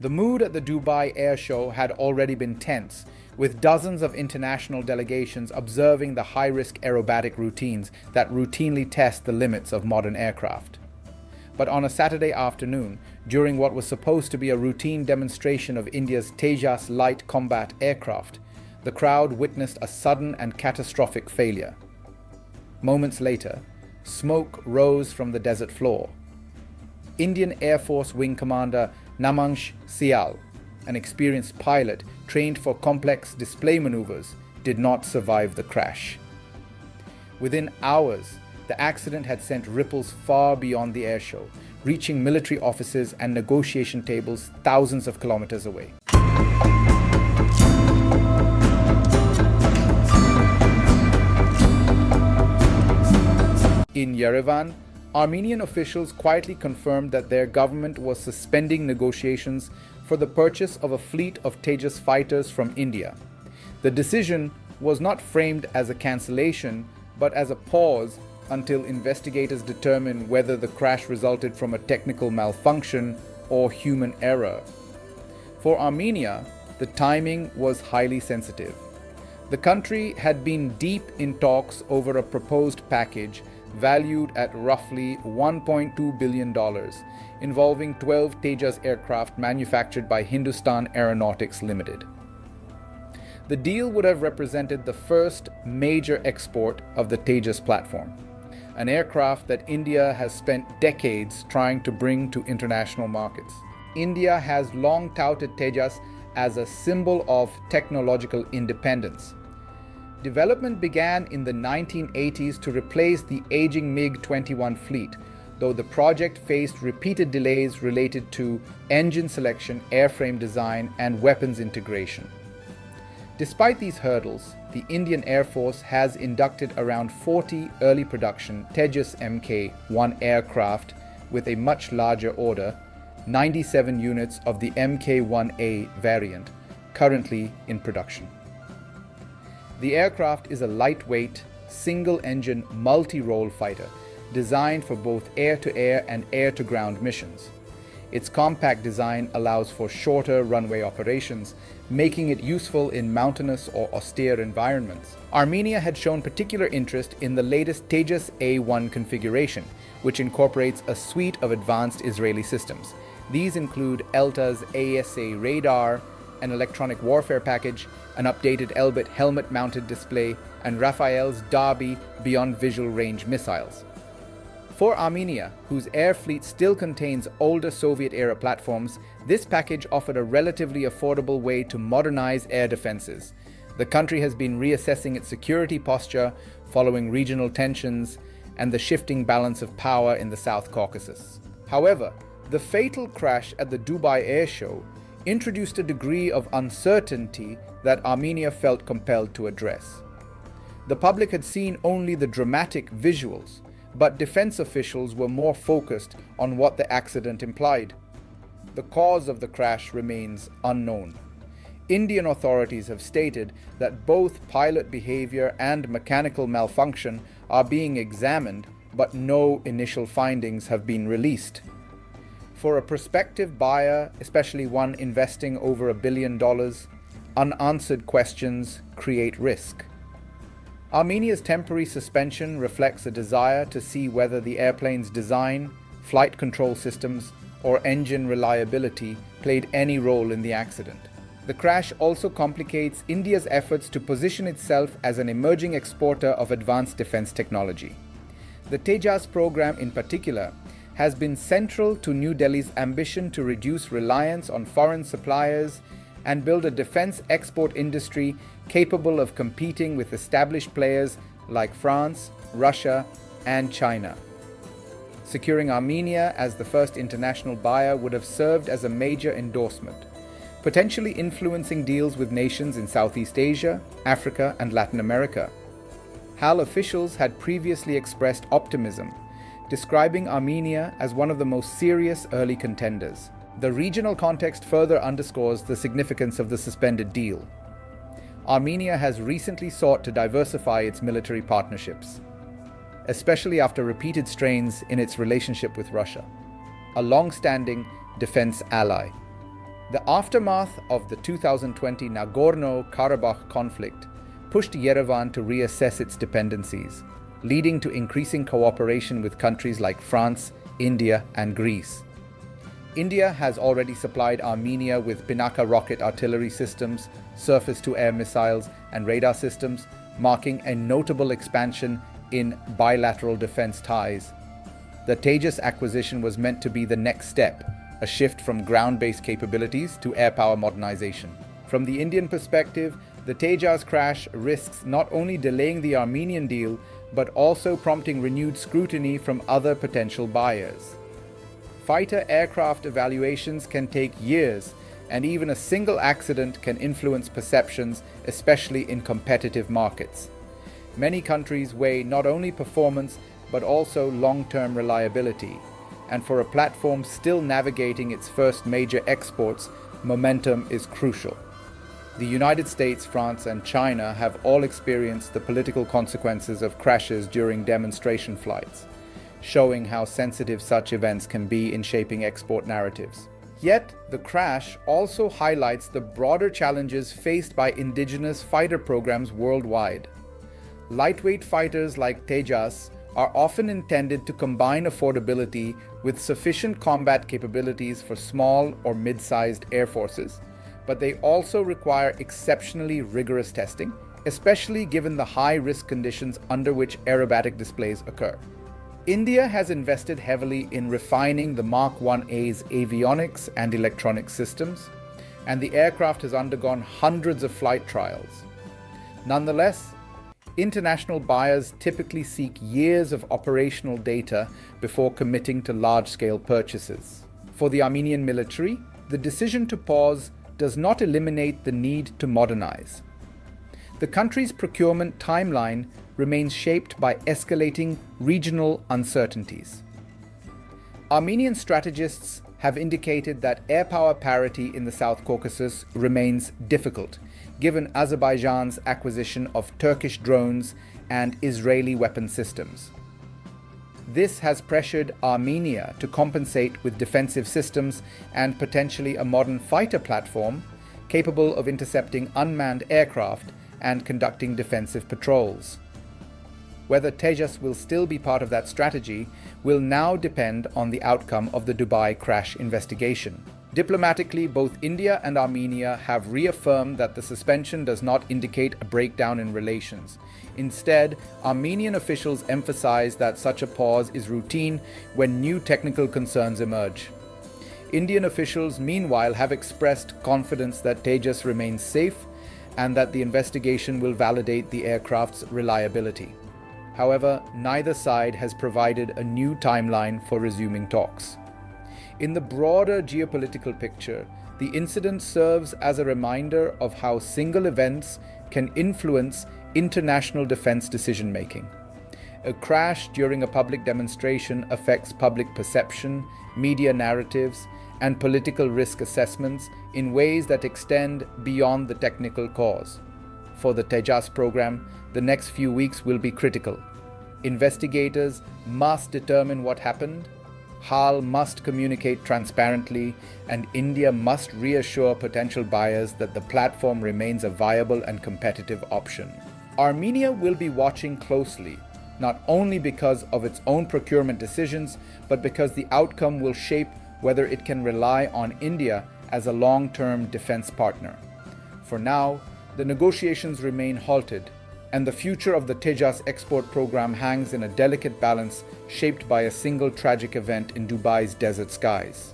The mood at the Dubai Airshow had already been tense, with dozens of international delegations observing the high-risk aerobatic routines that routinely test the limits of modern aircraft. But on a Saturday afternoon, during what was supposed to be a routine demonstration of India's Tejas light combat aircraft, the crowd witnessed a sudden and catastrophic failure. Moments later, smoke rose from the desert floor. Indian Air Force Wing Commander Namansh Sial, an experienced pilot trained for complex display maneuvers, did not survive the crash. Within hours, the accident had sent ripples far beyond the airshow, reaching military offices and negotiation tables thousands of kilometers away. In Yerevan, Armenian officials quietly confirmed that their government was suspending negotiations for the purchase of a fleet of Tejas fighters from India. The decision was not framed as a cancellation, but as a pause until investigators determine whether the crash resulted from a technical malfunction or human error. For Armenia, the timing was highly sensitive. The country had been deep in talks over a proposed package valued at roughly $1.2 billion, involving 12 Tejas aircraft manufactured by Hindustan Aeronautics Limited. The deal would have represented the first major export of the Tejas platform, an aircraft that India has spent decades trying to bring to international markets. India has long touted Tejas as a symbol of technological independence. Development began in the 1980s to replace the aging MiG-21 fleet, though the project faced repeated delays related to engine selection, airframe design, and weapons integration. Despite these hurdles, the Indian Air Force has inducted around 40 early production Tejas Mk-1 aircraft with a much larger order, 97 units of the Mk-1A variant, currently in production. The aircraft is a lightweight, single-engine, multi-role fighter designed for both air-to-air and air-to-ground missions. Its compact design allows for shorter runway operations, making it useful in mountainous or austere environments. Armenia had shown particular interest in the latest Tejas A1 configuration, which incorporates a suite of advanced Israeli systems. These include ELTA's ASA radar, an electronic warfare package, an updated Elbit helmet-mounted display, and Rafael's Darby beyond visual range missiles. For Armenia, whose air fleet still contains older Soviet-era platforms, this package offered a relatively affordable way to modernize air defenses. The country has been reassessing its security posture following regional tensions and the shifting balance of power in the South Caucasus. However, the fatal crash at the Dubai Airshow introduced a degree of uncertainty that Armenia felt compelled to address. The public had seen only the dramatic visuals, but defense officials were more focused on what the accident implied. The cause of the crash remains unknown. Indian authorities have stated that both pilot behavior and mechanical malfunction are being examined, but no initial findings have been released. For a prospective buyer, especially one investing over $1 billion, unanswered questions create risk. Armenia's temporary suspension reflects a desire to see whether the airplane's design, flight control systems, or engine reliability played any role in the accident. The crash also complicates India's efforts to position itself as an emerging exporter of advanced defense technology. The Tejas program in particular has been central to New Delhi's ambition to reduce reliance on foreign suppliers and build a defense export industry capable of competing with established players like France, Russia, and China. Securing Armenia as the first international buyer would have served as a major endorsement, potentially influencing deals with nations in Southeast Asia, Africa, and Latin America. HAL officials had previously expressed optimism, describing Armenia as one of the most serious early contenders. The regional context further underscores the significance of the suspended deal. Armenia has recently sought to diversify its military partnerships, especially after repeated strains in its relationship with Russia, a long-standing defense ally. The aftermath of the 2020 Nagorno-Karabakh conflict pushed Yerevan to reassess its dependencies, leading to increasing cooperation with countries like France, India, and Greece. India has already supplied Armenia with Pinaka rocket artillery systems, surface-to-air missiles, and radar systems, marking a notable expansion in bilateral defense ties. The Tejas acquisition was meant to be the next step, a shift from ground-based capabilities to air power modernization. From the Indian perspective, the Tejas crash risks not only delaying the Armenian deal, but also prompting renewed scrutiny from other potential buyers. Fighter aircraft evaluations can take years, and even a single accident can influence perceptions, especially in competitive markets. Many countries weigh not only performance, but also long-term reliability. And for a platform still navigating its first major exports, momentum is crucial. The United States, France, and China have all experienced the political consequences of crashes during demonstration flights, showing how sensitive such events can be in shaping export narratives. Yet, the crash also highlights the broader challenges faced by indigenous fighter programs worldwide. Lightweight fighters like Tejas are often intended to combine affordability with sufficient combat capabilities for small or mid-sized air forces, but they also require exceptionally rigorous testing, especially given the high-risk conditions under which aerobatic displays occur. India has invested heavily in refining the Mark 1A's avionics and electronic systems, and the aircraft has undergone hundreds of flight trials. Nonetheless, international buyers typically seek years of operational data before committing to large-scale purchases. For the Armenian military, the decision to pause does not eliminate the need to modernize. The country's procurement timeline remains shaped by escalating regional uncertainties. Armenian strategists have indicated that air power parity in the South Caucasus remains difficult, given Azerbaijan's acquisition of Turkish drones and Israeli weapon systems. This has pressured Armenia to compensate with defensive systems and potentially a modern fighter platform capable of intercepting unmanned aircraft and conducting defensive patrols. Whether Tejas will still be part of that strategy will now depend on the outcome of the Dubai crash investigation. Diplomatically, both India and Armenia have reaffirmed that the suspension does not indicate a breakdown in relations. Instead, Armenian officials emphasize that such a pause is routine when new technical concerns emerge. Indian officials, meanwhile, have expressed confidence that Tejas remains safe and that the investigation will validate the aircraft's reliability. However, neither side has provided a new timeline for resuming talks. In the broader geopolitical picture, the incident serves as a reminder of how single events can influence international defense decision-making. A crash during a public demonstration affects public perception, media narratives, and political risk assessments in ways that extend beyond the technical cause. For the Tejas program, the next few weeks will be critical. Investigators must determine what happened, HAL must communicate transparently, and India must reassure potential buyers that the platform remains a viable and competitive option. Armenia will be watching closely, not only because of its own procurement decisions, but because the outcome will shape whether it can rely on India as a long-term defense partner. For now, the negotiations remain halted, and the future of the Tejas export program hangs in a delicate balance shaped by a single tragic event in Dubai's desert skies.